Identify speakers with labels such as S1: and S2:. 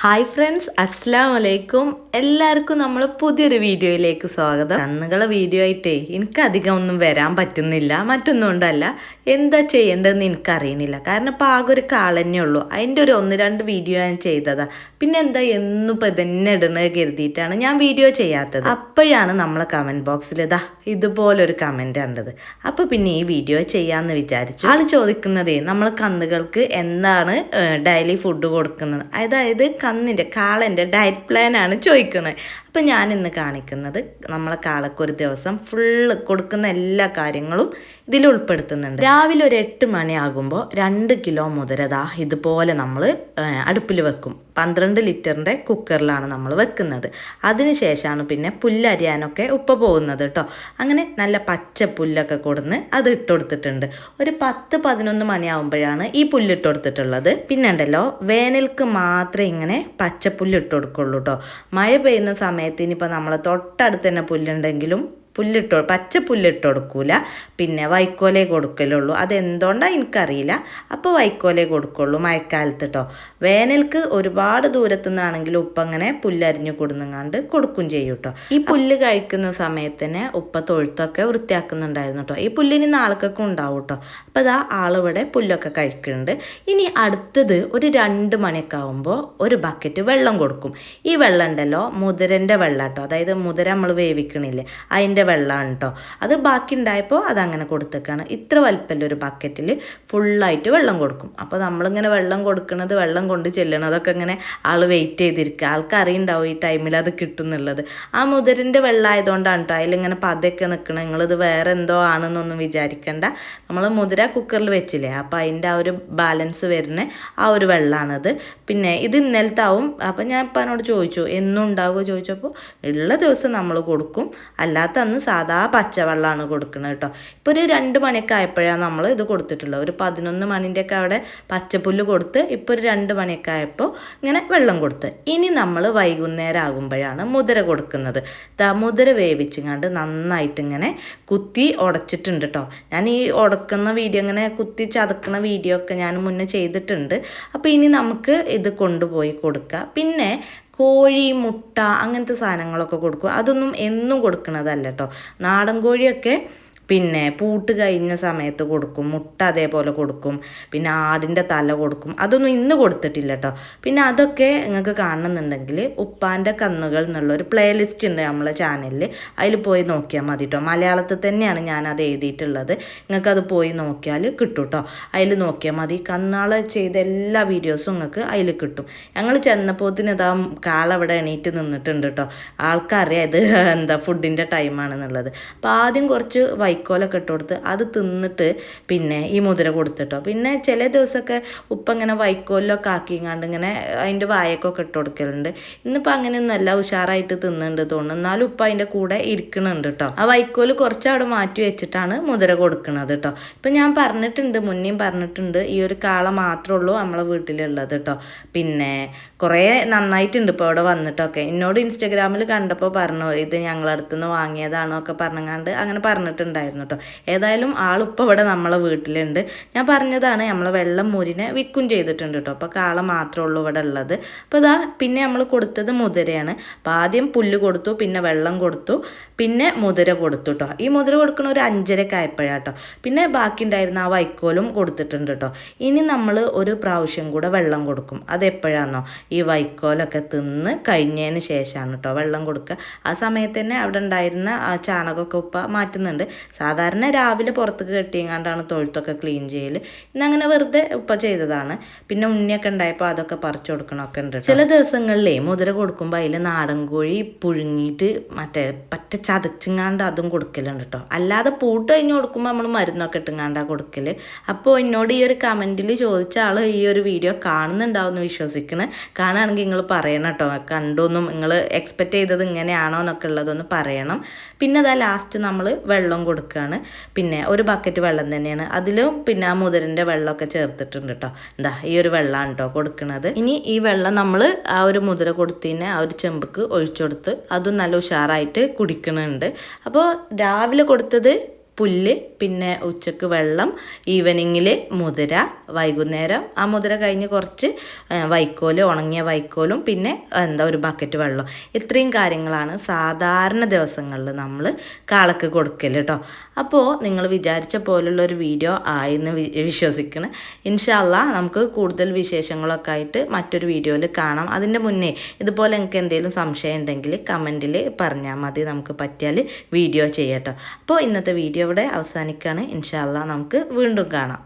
S1: Hi friends, അസ്സലാമു അലൈക്കും. എല്ലാവർക്കും നമ്മൾ പുതിയൊരു വീഡിയോയിലേക്ക് സ്വാഗതം. കന്നുകളെ വീഡിയോ ആയിട്ടേ എനിക്ക് അധികം ഒന്നും വരാൻ പറ്റുന്നില്ല. മറ്റൊന്നും കൊണ്ടല്ല, എന്താ ചെയ്യേണ്ടതെന്ന് എനിക്കറിയണില്ല. കാരണം ഇപ്പോൾ ആകെ ഒരു കാളന്നെ ഉള്ളൂ. അതിൻ്റെ ഒരു 1-2 വീഡിയോ ഞാൻ ചെയ്തതാണ്. പിന്നെ എന്താ എന്നും ഇപ്പോൾ ഇതന്നെ ഇടണത് കരുതിയിട്ടാണ് ഞാൻ വീഡിയോ ചെയ്യാത്തത്. അപ്പോഴാണ് നമ്മളെ കമൻറ്റ് ബോക്സിൽ ഇതുപോലൊരു കമൻറ്റ് കണ്ടത്. അപ്പോൾ പിന്നെ ഈ വീഡിയോ ചെയ്യാമെന്ന് വിചാരിച്ചു. ആൾ ചോദിക്കുന്നതേ നമ്മൾ കന്നുകൾക്ക് എന്താണ് ഡെയിലി ഫുഡ് കൊടുക്കുന്നത്, അതായത് കാളൻ്റെ ഡയറ്റ് പ്ലാനാണ് ചോദിക്കുന്നത്. അപ്പം ഞാൻ ഇന്ന് കാണിക്കുന്നത് നമ്മളെ കാളക്ക് ഒരു ദിവസം ഫുള്ള് കൊടുക്കുന്ന എല്ലാ കാര്യങ്ങളും ഇതിൽ ഉൾപ്പെടുത്തുന്നുണ്ട്. രാവിലെ ഒരു 8 മണിയാകുമ്പോൾ 2 കിലോ മുതിരതാ ഇതുപോലെ നമ്മൾ അടുപ്പിൽ വെക്കും. 12 ലിറ്ററിൻ്റെ കുക്കറിലാണ് നമ്മൾ വെക്കുന്നത്. അതിനുശേഷമാണ് പിന്നെ പുല്ലരിയാനൊക്കെ ഉപ്പ പോകുന്നത് കേട്ടോ. അങ്ങനെ നല്ല പച്ച പുല്ലൊക്കെ കൊടുന്ന് അത് ഇട്ടുകൊടുത്തിട്ടുണ്ട്. ഒരു 10-11 മണിയാകുമ്പോഴാണ് ഈ പുല്ലിട്ട് കൊടുത്തിട്ടുള്ളത്. പിന്നെ ഉണ്ടല്ലോ, വേനൽക്ക് മാത്രമേ ഇങ്ങനെ പച്ചപ്പുല്ല് ഇട്ട് കൊടുക്കുള്ളൂ കേട്ടോ. മഴ പെയ്യുന്ന സമയത്ത് ഇനിയിപ്പോൾ നമ്മളെ തൊട്ടടുത്ത് തന്നെ പുല്ലുണ്ടെങ്കിലും പച്ച പുല്ലിട്ട് കൊടുക്കൂല. പിന്നെ വൈക്കോലേ കൊടുക്കലുള്ളൂ. അതെന്തുകൊണ്ടാണ് എനിക്കറിയില്ല. അപ്പോൾ വൈക്കോലേ കൊടുക്കുള്ളൂ മഴക്കാലത്ത് കേട്ടോ. വേനൽക്ക് ഒരുപാട് ദൂരത്തു നിന്നാണെങ്കിലും ഉപ്പ അങ്ങനെ പുല്ലരിഞ്ഞു കൊടുങ്ങാണ്ട് കൊടുക്കും ചെയ്യും കേട്ടോ. ഈ പുല്ല് കഴിക്കുന്ന സമയത്ത് തന്നെ ഉപ്പ തൊഴുത്തൊക്കെ വൃത്തിയാക്കുന്നുണ്ടായിരുന്നു കേട്ടോ. ഈ പുല്ലിന് നാൾക്കൊക്കെ ഉണ്ടാവും കേട്ടോ. അപ്പോൾ ഇതാ ആളിവിടെ പുല്ലൊക്കെ കഴിക്കുന്നുണ്ട്. ഇനി അടുത്തത് ഒരു 2 മണിയൊക്കെ ആകുമ്പോൾ ഒരു ബക്കറ്റ് വെള്ളം കൊടുക്കും. ഈ വെള്ളം ഉണ്ടല്ലോ മുതിരൻ്റെ വെള്ളം കേട്ടോ. അതായത് മുതിര നമ്മൾ വേവിക്കണില്ലേ, അതിൻ്റെ വെള്ളമാണ് കേട്ടോ. അത് ബാക്കി ഉണ്ടായപ്പോൾ അതങ്ങനെ കൊടുത്തേക്കാണ്. ഇത്ര വലിപ്പമല്ല ഒരു ബക്കറ്റിൽ ഫുള്ളായിട്ട് വെള്ളം കൊടുക്കും. അപ്പോൾ നമ്മളിങ്ങനെ വെള്ളം കൊടുക്കുന്നത്, വെള്ളം കൊണ്ട് ചെല്ലണതൊക്കെ ഇങ്ങനെ ആൾ വെയിറ്റ് ചെയ്തിരിക്കുക. ആൾക്ക് അറിയുണ്ടാവും ഈ ടൈമിൽ അത് കിട്ടുന്നുള്ളത്. ആ മുതിരിൻ്റെ വെള്ളം ആയതുകൊണ്ടാണ് കേട്ടോ അതിലിങ്ങനെ പതയൊക്കെ നിൽക്കണം. നിങ്ങളിത് വേറെ എന്തോ ആണെന്നൊന്നും വിചാരിക്കേണ്ട. നമ്മൾ മുതിര കുക്കറിൽ വെച്ചില്ലേ, അപ്പോൾ അതിൻ്റെ ആ ഒരു ബാലൻസ് വരുന്ന ആ ഒരു വെള്ളമാണത്. പിന്നെ ഇത് ഇന്നലത്തെ ആവും. അപ്പോൾ ഞാൻ ഇപ്പം എന്നോട് ചോദിച്ചു എന്നും ഉണ്ടാവുമോ ചോദിച്ചപ്പോൾ ഉള്ള ദിവസം നമ്മൾ കൊടുക്കും, അല്ലാത്ത അന്ന് സാധാ പച്ചവെള്ളമാണ് കൊടുക്കുന്നത് കേട്ടോ. ഇപ്പോൾ ഒരു 2 മണിയൊക്കെ ആയപ്പോഴാണ് നമ്മൾ ഇത് കൊടുത്തിട്ടുള്ളത്. ഒരു 11 മണിൻ്റെ ഒക്കെ അവിടെ പച്ചപ്പുല്ല് കൊടുത്ത് ഇപ്പോൾ ഒരു 2 മണിയൊക്കെ ആയപ്പോൾ ഇങ്ങനെ വെള്ളം കൊടുത്ത്. ഇനി നമ്മൾ വൈകുന്നേരം ആകുമ്പോഴാണ് മുതിര കൊടുക്കുന്നത്. മുതിര വേവിച്ചിങ്ങാണ്ട് നന്നായിട്ട് ഇങ്ങനെ കുത്തി ഉടച്ചിട്ടുണ്ട് കേട്ടോ. ഞാൻ ഈ ഉടക്കുന്ന വീഡിയോ, ഇങ്ങനെ കുത്തി ചതക്കുന്ന വീഡിയോ ഒക്കെ ഞാൻ മുന്നേ ചെയ്തിട്ടുണ്ട്. അപ്പോൾ ഇനി നമുക്ക് ഇത് കൊണ്ടുപോയി കൊടുക്കുക. പിന്നെ കോഴി, മുട്ട അങ്ങനത്തെ സാധനങ്ങളൊക്കെ കൊടുക്കും. അതൊന്നും എന്നും കൊടുക്കണതല്ല കേട്ടോ. നാടൻ കോഴിയൊക്കെ പിന്നെ പൂട്ട് കഴിഞ്ഞ സമയത്ത് കൊടുക്കും. മുട്ട അതേപോലെ കൊടുക്കും. പിന്നെ ആടിൻ്റെ തല കൊടുക്കും. അതൊന്നും ഇന്ന് കൊടുത്തിട്ടില്ല കേട്ടോ. പിന്നെ അതൊക്കെ നിങ്ങൾക്ക് കാണുന്നുണ്ടെങ്കിൽ ഉപ്പാൻ്റെ കന്നുകൾ എന്നുള്ളൊരു പ്ലേലിസ്റ്റ് ഉണ്ട് നമ്മളെ ചാനലിൽ. അതിൽ പോയി നോക്കിയാൽ മതി കേട്ടോ. മലയാളത്തിൽ തന്നെയാണ് ഞാനത് എഴുതിയിട്ടുള്ളത്. നിങ്ങൾക്കത് പോയി നോക്കിയാൽ കിട്ടും കേട്ടോ. അതിൽ നോക്കിയാൽ മതി. കന്നാളെ ചെയ്ത എല്ലാ വീഡിയോസും നിങ്ങൾക്ക് അതിൽ കിട്ടും. ഞങ്ങൾ ചെന്നപ്പോത്തിന് ഇതാ കാളവിടെ എണീറ്റ് നിന്നിട്ടുണ്ട് കേട്ടോ. ആൾക്കറിയാം ഇത് ഫുഡിൻ്റെ ടൈമാണെന്നുള്ളത്. അപ്പോൾ ആദ്യം കുറച്ച് വൈക്കോലൊക്കെ ഇട്ട് കൊടുത്ത് അത് തിന്നിട്ട് പിന്നെ ഈ മുതിര കൊടുത്തിട്ടോ. പിന്നെ ചില ദിവസമൊക്കെ ഉപ്പ ഇങ്ങനെ വൈക്കോലിലൊക്കെ ആക്കിങ്ങാണ്ട് ഇങ്ങനെ അതിൻ്റെ വായക്കൊക്കെ ഇട്ട് കൊടുക്കലുണ്ട്. ഇന്നിപ്പോൾ അങ്ങനെയൊന്നുമല്ല, ഉഷാറായിട്ട് തിന്നുന്നുണ്ട് തോന്നുന്നു. എന്നാലും ഉപ്പ അതിൻ്റെ കൂടെ ഇരിക്കണുണ്ട് കേട്ടോ. ആ വൈക്കോല് കുറച്ച് അവിടെ മാറ്റി വെച്ചിട്ടാണ് മുതിര കൊടുക്കുന്നത് കേട്ടോ. ഇപ്പം ഞാൻ പറഞ്ഞിട്ടുണ്ട്, മുന്നേയും പറഞ്ഞിട്ടുണ്ട്, ഈ ഒരു കാള മാത്രമേ ഉള്ളൂ നമ്മളെ വീട്ടിലുള്ളത് കേട്ടോ. പിന്നെ കുറേ നന്നായിട്ടുണ്ട് ഇപ്പോൾ അവിടെ വന്നിട്ടൊക്കെ. എന്നോട് ഇൻസ്റ്റാഗ്രാമിൽ കണ്ടപ്പോൾ പറഞ്ഞു ഇത് ഞങ്ങളടുത്തുനിന്ന് വാങ്ങിയതാണോ ഒക്കെ പറഞ്ഞങ്ങാണ്ട് അങ്ങനെ പറഞ്ഞിട്ടുണ്ടായിരുന്നു കേട്ടോ. ഏതായാലും ആളിപ്പോൾ ഇവിടെ നമ്മളെ വീട്ടിലുണ്ട്. ഞാൻ പറഞ്ഞതാണ് നമ്മളെ വെള്ളം മൂരിനെ വിൽക്കും ചെയ്തിട്ടുണ്ട് കേട്ടോ. അപ്പോൾ കാള മാത്രമേ ഉള്ളൂ ഇവിടെ ഉള്ളത്. അപ്പോൾ ഇതാ പിന്നെ നമ്മൾ കൊടുത്തത് മുതിരയാണ്. അപ്പോൾ ആദ്യം പുല്ല് കൊടുത്തു, പിന്നെ വെള്ളം കൊടുത്തു, പിന്നെ മുതിര കൊടുത്തു കേട്ടോ. ഈ മുതിര കൊടുക്കണ ഒരു 5:30 ആയപ്പോഴാട്ടോ. പിന്നെ ബാക്കി ഉണ്ടായിരുന്ന ആ വൈക്കോലും കൊടുത്തിട്ടുണ്ട് കേട്ടോ. ഇനി നമ്മൾ ഒരു പ്രാവശ്യം കൂടെ വെള്ളം കൊടുക്കും. അതെപ്പോഴാണെന്നോ, ഈ വൈക്കോലൊക്കെ തിന്ന് കഴിഞ്ഞതിന് ശേഷമാണ് കേട്ടോ വെള്ളം കൊടുക്കുക. ആ സമയത്ത് തന്നെ അവിടെ ഉണ്ടായിരുന്ന ആ ചാണകമൊക്കെ ഉപ്പ മാറ്റുന്നുണ്ട്. സാധാരണ രാവിലെ പുറത്തേക്ക് കെട്ടിയങ്ങാണ്ടാണ് തൊഴുത്തൊക്കെ ക്ലീൻ ചെയ്യൽ. ഇന്നങ്ങനെ വെറുതെ ഉപ്പ ചെയ്തതാണ്. പിന്നെ ഉണ്ണിയൊക്കെ ഉണ്ടായപ്പോൾ അതൊക്കെ പറിച്ചു കൊടുക്കണമൊക്കെ ഉണ്ട്. ചില ദിവസങ്ങളിലേ മുതിര കൊടുക്കുമ്പോൾ അതിൽ നാടൻ കോഴി പുഴുങ്ങിയിട്ട് പറ്റ ചതച്ചിങ്ങാണ്ട് അതും കൊടുക്കലുണ്ട് കേട്ടോ. അല്ലാതെ പൂട്ട് കഴിഞ്ഞ് കൊടുക്കുമ്പോൾ നമ്മൾ മരുന്നൊക്കെ ഇട്ടുങ്ങാണ്ടാണ് കൊടുക്കൽ. അപ്പോൾ എന്നോട് ഈ ഒരു കമൻറ്റിൽ ചോദിച്ച ആൾ ഈ ഒരു വീഡിയോ കാണുന്നുണ്ടാവുമെന്ന് വിശ്വസിക്കുന്നത്. കാണുകയാണെങ്കിൽ നിങ്ങൾ പറയണം കേട്ടോ. കണ്ടൊന്നും നിങ്ങൾ എക്സ്പെക്റ്റ് ചെയ്തത് ഇങ്ങനെയാണോ എന്നൊക്കെ ഉള്ളതൊന്ന് പറയണം. പിന്നെ അതാ ലാസ്റ്റ് നമ്മൾ വെള്ളം കൊടുക്കുകയാണ്. പിന്നെ ഒരു ബക്കറ്റ് വെള്ളം തന്നെയാണ്. അതിലും പിന്നെ ആ മുതിരൻ്റെ വെള്ളമൊക്കെ ചേർത്തിട്ടുണ്ട് കേട്ടോ. ഈ ഒരു വെള്ളമാണ് കേട്ടോ കൊടുക്കുന്നത്. ഇനി ഈ വെള്ളം നമ്മൾ ആ ഒരു മുതിര കൊടുത്തതിന് ആ ഒരു ചെമ്പക്ക് ഒഴിച്ചു കൊടുത്ത് അതും നല്ല ഉഷാറായിട്ട് കുടിക്കുന്നുണ്ട്. അപ്പോൾ രാവിലെ കൊടുത്തത് പുല്ല്, പിന്നെ ഉച്ചക്ക് വെള്ളം, ഈവനിങ്ങിൽ മുതിര, വൈകുന്നേരം ആ മുതിര കഴിഞ്ഞ് കുറച്ച് വൈക്കോല്, ഉണങ്ങിയ വൈക്കോലും, പിന്നെ ഒരു ബക്കറ്റ് വെള്ളം. ഇത്രയും കാര്യങ്ങളാണ് സാധാരണ ദിവസങ്ങളിൽ നമ്മൾ കാളക്ക് കൊടുക്കൽ കേട്ടോ. അപ്പോൾ നിങ്ങൾ വിചാരിച്ച പോലുള്ളൊരു വീഡിയോ ആയെന്ന് വിശ്വസിക്കണം. ഇൻഷാ അല്ലാഹ് നമുക്ക് കൂടുതൽ വിശേഷങ്ങളൊക്കെ ആയിട്ട് മറ്റൊരു വീഡിയോയിൽ കാണാം. അതിൻ്റെ മുന്നേ ഇതുപോലെ നിങ്ങൾക്ക് എന്തെങ്കിലും സംശയം ഉണ്ടെങ്കിൽ കമൻറ്റിൽ പറഞ്ഞാൽ മതി, നമുക്ക് പറ്റിയാൽ വീഡിയോ ചെയ്യാം കേട്ടോ. അപ്പോൾ ഇന്നത്തെ വീഡിയോ ഇവിടെ അവസാനിക്കുകയാണ്. ഇൻഷാ അല്ലാഹ് നമുക്ക് വീണ്ടും കാണാം.